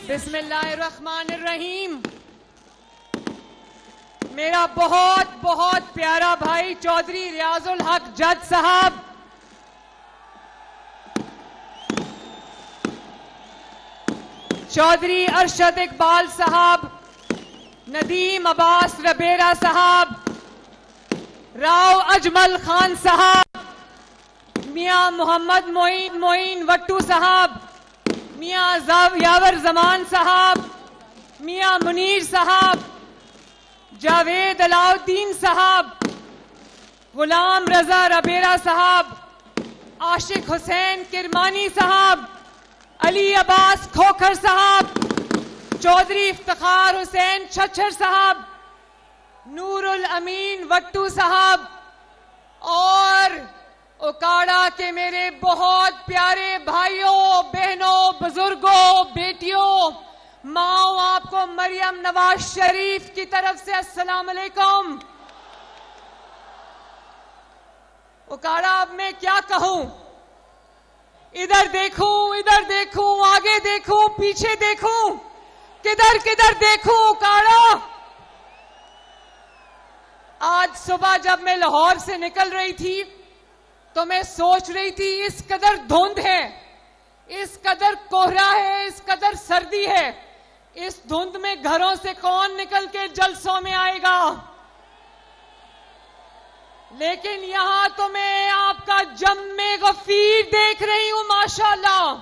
बिस्मिल्लाहिर्रहमानिर्रहीम। मेरा बहुत बहुत प्यारा भाई चौधरी रियाजुल हक जज साहब, चौधरी अरशद इकबाल साहब, नदीम अब्बास रबेरा साहब, राव अजमल खान साहब, मियां मोहम्मद मोइन वट्टू साहब, मियां यावर जमान साहब, मियां मुनीर साहब, जावेद अलाउद्दीन साहब, गुलाम रजा रबेरा साहब, आशिक हुसैन किरमानी साहब, अली अब्बास खोखर साहब, चौधरी इफ्तिखार हुसैन छच्छर साहब, नूरुल अमीन वट्टू साहब और उकाड़ा के मेरे बहुत प्यारे भाइयों, बहनों, बुजुर्गों, बेटियों, माओ, आपको मरियम नवाज शरीफ की तरफ से अस्सलाम अलैकुम। उकाड़ा अब मैं क्या कहूं, इधर देखूं, आगे देखूं, पीछे देखूं, किधर किधर देखूं उकाड़ा। आज सुबह जब मैं लाहौर से निकल रही थी तो मैं सोच रही थी इस कदर धुंध है, इस कदर कोहरा है, इस कदर सर्दी है, इस धुंध में घरों से कौन निकल के जलसों में आएगा। लेकिन यहां तो मैं आपका जम्मे गफीर देख रही हूं माशाल्लाह।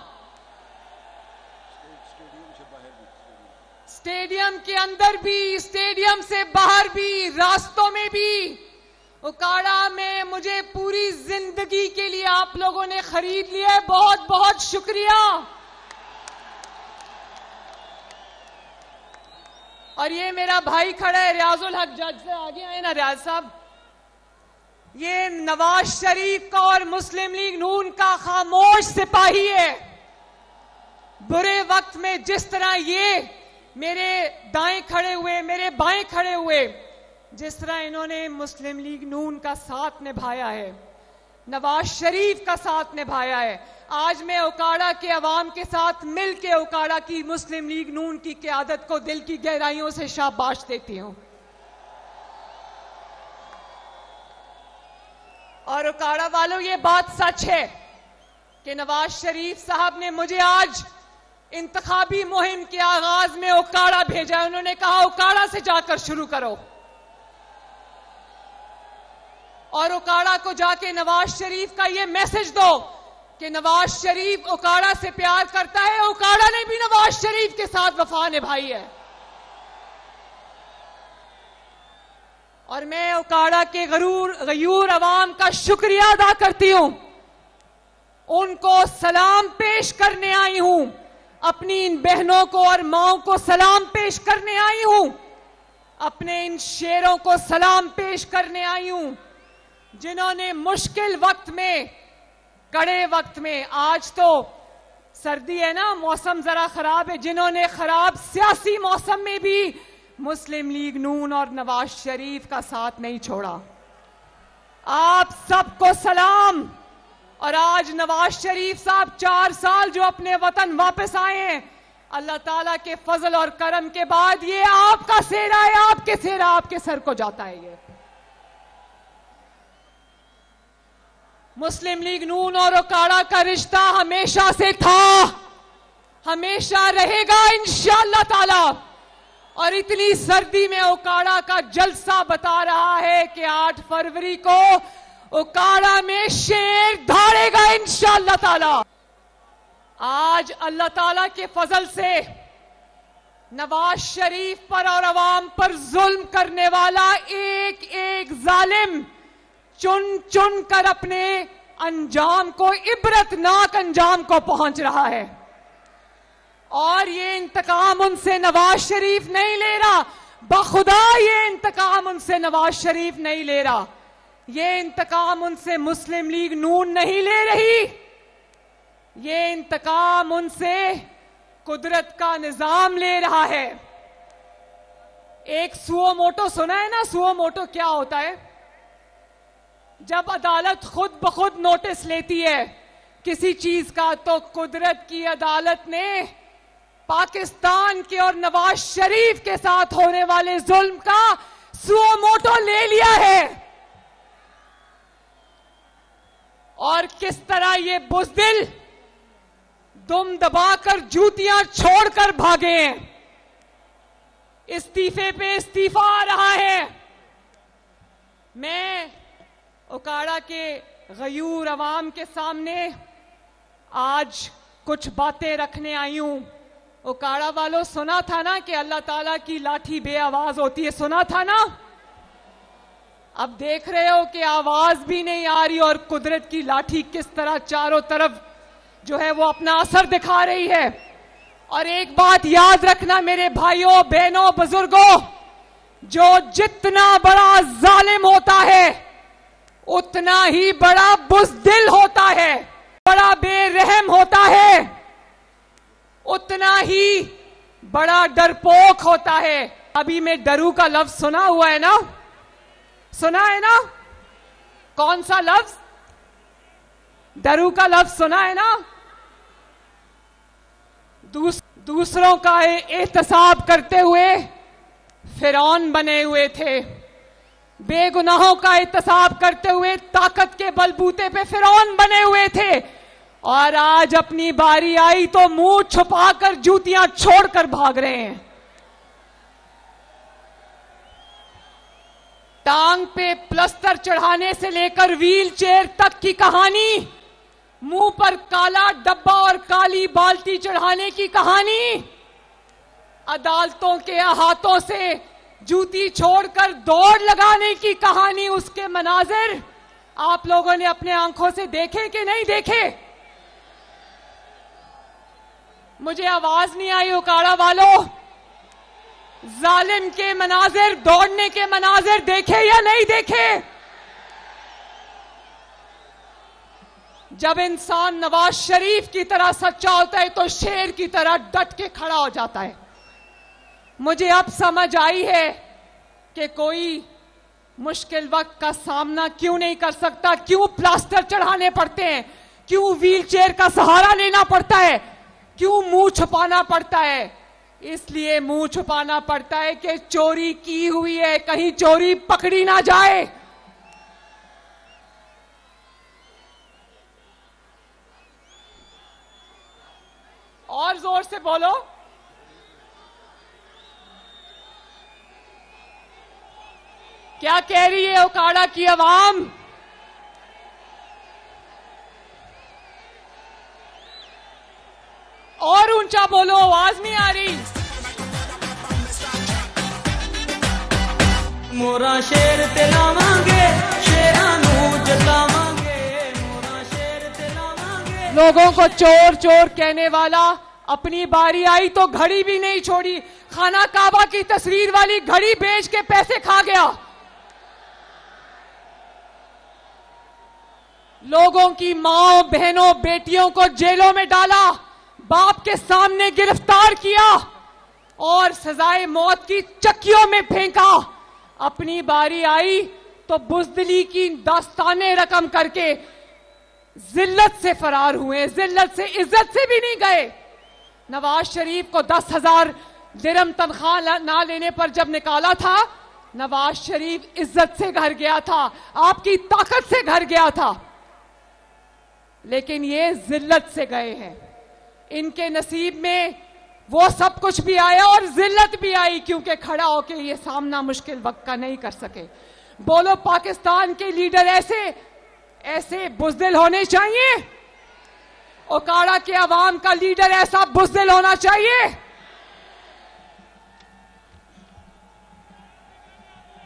स्टेडियम के अंदर भी, स्टेडियम से बाहर भी, रास्तों में भी। उकाड़ा में मुझे पूरी जिंदगी के लिए आप लोगों ने खरीद लिया है, बहुत बहुत शुक्रिया। और ये मेरा भाई खड़ा है रियाजुल हक जज से, आगे आए ना रियाज साहब। ये नवाज शरीफ का और मुस्लिम लीग नून का खामोश सिपाही है। बुरे वक्त में जिस तरह ये मेरे दाएं खड़े हुए, मेरे बाएं खड़े हुए, जिस तरह इन्होंने मुस्लिम लीग नून का साथ निभाया है, नवाज शरीफ का साथ निभाया है, आज मैं उकाड़ा के अवाम के साथ मिलकर उकाड़ा की मुस्लिम लीग नून की क़यादत को दिल की गहराइयों से शाबाश देती हूं। और उकाड़ा वालों, ये बात सच है कि नवाज शरीफ साहब ने मुझे आज इंतखाबी मुहिम के आगाज में उकाड़ा भेजा। उन्होंने कहा उकाड़ा से जाकर शुरू करो, और उकाड़ा को जाके नवाज शरीफ का ये मैसेज दो कि नवाज शरीफ उकाड़ा से प्यार करता है, उकाड़ा ने भी नवाज शरीफ के साथ वफा निभाई है। और मैं उकाड़ा के गयूर अवाम का शुक्रिया अदा करती हूं, उनको सलाम पेश करने आई हूं, अपनी इन बहनों को और माओं को सलाम पेश करने आई हूं, अपने इन शेरों को सलाम पेश करने आई हूं, जिन्होंने मुश्किल वक्त में, कड़े वक्त में, आज तो सर्दी है ना, मौसम जरा खराब है, जिन्होंने खराब सियासी मौसम में भी मुस्लिम लीग नून और नवाज शरीफ का साथ नहीं छोड़ा। आप सबको सलाम। और आज नवाज शरीफ साहब 4 साल जो अपने वतन वापस आए हैं, अल्लाह ताला के फजल और करम के बाद ये आपका सेहरा है, आपके सेहरा आपके सर को जाता है। ये मुस्लिम लीग नून और उकाड़ा का रिश्ता हमेशा से था, हमेशा रहेगा इंशाअल्लाह ताला। और इतनी सर्दी में उकाड़ा का जलसा बता रहा है कि 8 फरवरी को उकाड़ा में शेर दौड़ेगा इंशाअल्लाह ताला। आज अल्लाह ताला के फजल से नवाज शरीफ पर और अवाम पर जुल्म करने वाला एक एक जालिम चुन चुन कर अपने अंजाम को, इबरतनाक अंजाम को पहुंच रहा है। और ये इंतकाम उनसे नवाज शरीफ नहीं ले रहा, बखुदा ये इंतकाम उनसे नवाज शरीफ नहीं ले रहा, ये इंतकाम उनसे मुस्लिम लीग नून नहीं ले रही, ये इंतकाम उनसे कुदरत का निजाम ले रहा है। एक सुओ मोटो सुना है ना? सुओ मोटो क्या होता है? जब अदालत खुद ब खुद नोटिस लेती है किसी चीज का, तो कुदरत की अदालत ने पाकिस्तान के और नवाज शरीफ के साथ होने वाले जुल्म का सुओ मोटो ले लिया है और किस तरह ये बुज़दिल दुम दबाकर जूतियां छोड़कर भागे हैं। इस्तीफे पे इस्तीफा आ रहा है। मैं ओकाड़ा के गयूर अवाम के सामने आज कुछ बातें रखने आई हूं। ओकाड़ा वालों, सुना था ना कि अल्लाह ताला की लाठी बेआवाज होती है, सुना था ना? अब देख रहे हो कि आवाज भी नहीं आ रही और कुदरत की लाठी किस तरह चारों तरफ जो है वो अपना असर दिखा रही है। और एक बात याद रखना मेरे भाइयों बहनों बुजुर्गों, जो जितना बड़ा जालिम होता है उतना ही बड़ा बुज़दिल होता है, बड़ा बेरहम होता है, उतना ही बड़ा डरपोक होता है। अभी मैं डरू का लफ्ज सुना हुआ है ना, सुना है ना? कौन सा लफ्ज? डरू का लफ्ज सुना है ना? दूसरों का एहतसाब करते हुए फिरौन बने हुए थे, बेगुनाहों का एहतसाब करते हुए ताकत के बलबूते पे फिरौन बने हुए थे और आज अपनी बारी आई तो मुंह छुपाकर जूतियां छोड़कर भाग रहे हैं। टांग पे प्लस्तर चढ़ाने से लेकर व्हील चेयर तक की कहानी, मुंह पर काला डब्बा और काली बाल्टी चढ़ाने की कहानी, अदालतों के हाथों से जूती छोड़कर दौड़ लगाने की कहानी, उसके मनाजिर आप लोगों ने अपने आंखों से देखे कि नहीं देखे? मुझे आवाज नहीं आई ओकाड़ा वालों, जालिम के मनाजिर, दौड़ने के मनाजिर देखे या नहीं देखे? जब इंसान नवाज शरीफ की तरह सच्चा होता है तो शेर की तरह डट के खड़ा हो जाता है। मुझे अब समझ आई है कि कोई मुश्किल वक्त का सामना क्यों नहीं कर सकता, क्यों प्लास्टर चढ़ाने पड़ते हैं, क्यों व्हील चेयर का सहारा लेना पड़ता है, क्यों मुंह छुपाना पड़ता है। इसलिए मुंह छुपाना पड़ता है कि चोरी की हुई है, कहीं चोरी पकड़ी ना जाए। और जोर से बोलो। क्या कह रही है ओकाड़ा की आवाम? और ऊंचा बोलो, आवाज नहीं आ रही। मोरा शेर ते लावांगे, शेरां नूं जतावांगे, मोरा शेर ते लावांगे। लोगों को चोर चोर कहने वाला अपनी बारी आई तो घड़ी भी नहीं छोड़ी, खाना काबा की तस्वीर वाली घड़ी बेच के पैसे खा गया। लोगों की माओ बहनों बेटियों को जेलों में डाला, बाप के सामने गिरफ्तार किया और सजाए मौत की चक्कियों में फेंका। अपनी बारी आई तो बुज़दिली की दास्ताने रकम करके जिल्लत से फरार हुए, जिल्लत से इज्जत से भी नहीं गए। नवाज शरीफ को 10,000 दिरहम तनख्वाह ना लेने पर जब निकाला था, नवाज शरीफ इज्जत से घर गया था, आपकी ताकत से घर गया था, लेकिन ये जिल्लत से गए हैं। इनके नसीब में वो सब कुछ भी आया और जिल्लत भी आई, क्योंकि खड़ा होकर ये सामना मुश्किल वक्त का नहीं कर सके। बोलो, पाकिस्तान के लीडर ऐसे ऐसे बुज़दिल होने चाहिए? ओकाड़ा के अवाम का लीडर ऐसा बुज़दिल होना चाहिए?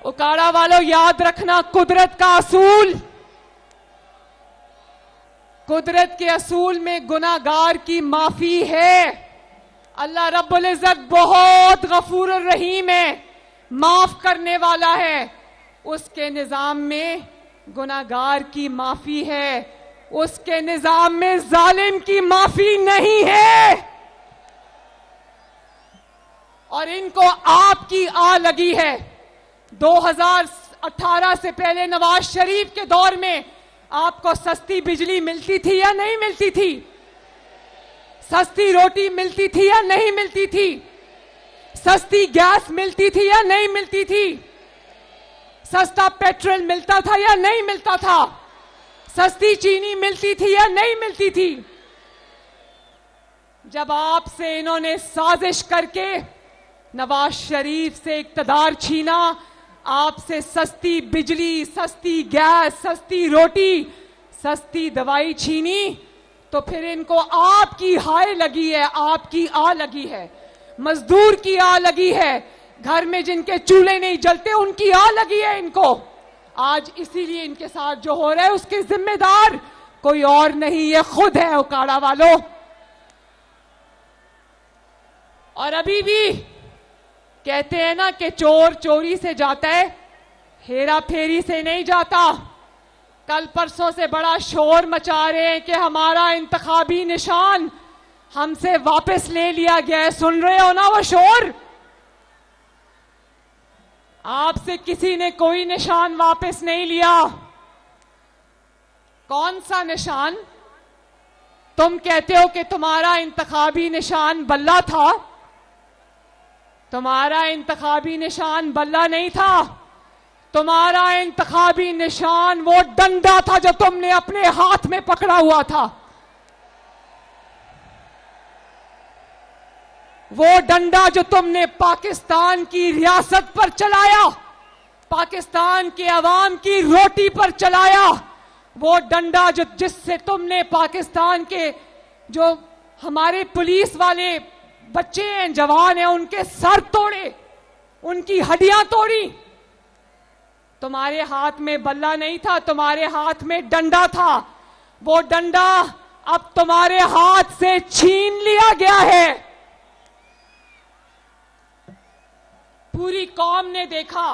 ओकाड़ा वालों, याद रखना, कुदरत का असूल, कुदरत के असूल में गुनाहगार की माफी है। अल्लाह रब्बुल इज्जत बहुत गफूर रहीम है, माफ करने वाला है। उसके निजाम में गुनाहगार की माफी है, उसके निजाम में जालिम की माफी नहीं है। और इनको आपकी आ लगी है। 2018 से पहले नवाज शरीफ के दौर में आपको सस्ती बिजली मिलती थी या नहीं मिलती थी? सस्ती रोटी मिलती थी या नहीं मिलती थी? सस्ती गैस मिलती थी या नहीं मिलती थी? सस्ता पेट्रोल मिलता था या नहीं मिलता था? सस्ती चीनी मिलती थी या नहीं मिलती थी? जब आपसे इन्होंने साजिश करके नवाज शरीफ से इक्तदार छीना, आपसे सस्ती बिजली, सस्ती गैस, सस्ती रोटी, सस्ती दवाई छीनी, तो फिर इनको आपकी हाय लगी है, आपकी आ लगी है, मजदूर की आ लगी है, घर में जिनके चूल्हे नहीं जलते उनकी आ लगी है इनको। आज इसीलिए इनके साथ जो हो रहा है उसके जिम्मेदार कोई और नहीं, ये खुद है उकाड़ा वालों। और अभी भी कहते हैं ना कि चोर चोरी से जाता है, हेरा फेरी से नहीं जाता। कल परसों से बड़ा शोर मचा रहे हैं कि हमारा इंतखाबी निशान हमसे वापस ले लिया गया है। सुन रहे हो ना वो शोर? आपसे किसी ने कोई निशान वापस नहीं लिया। कौन सा निशान? तुम कहते हो कि तुम्हारा इंतखाबी निशान बल्ला था। तुम्हारा इंतखाबी निशान बल्ला नहीं था, तुम्हारा इंतखाबी निशान वो डंडा था जो तुमने अपने हाथ में पकड़ा हुआ था। वो डंडा जो तुमने पाकिस्तान की रियासत पर चलाया, पाकिस्तान के अवाम की रोटी पर चलाया, वो डंडा जो जिससे तुमने पाकिस्तान के जो हमारे पुलिस वाले बच्चे हैं, जवान हैं, उनके सर तोड़े, उनकी हड्डियां तोड़ी। तुम्हारे हाथ में बल्ला नहीं था, तुम्हारे हाथ में डंडा था। वो डंडा अब तुम्हारे हाथ से छीन लिया गया है। पूरी कौम ने देखा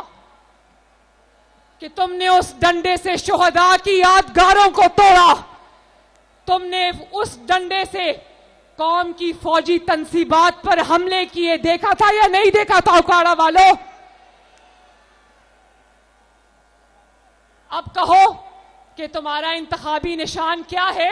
कि तुमने उस डंडे से शुहदा की यादगारों को तोड़ा। तुमने उस डंडे से कौम की फौजी तंसीबात पर हमले किए। देखा था या नहीं देखा था उकाड़ा वालों? अब कहो कि तुम्हारा इंतखाबी निशान क्या है?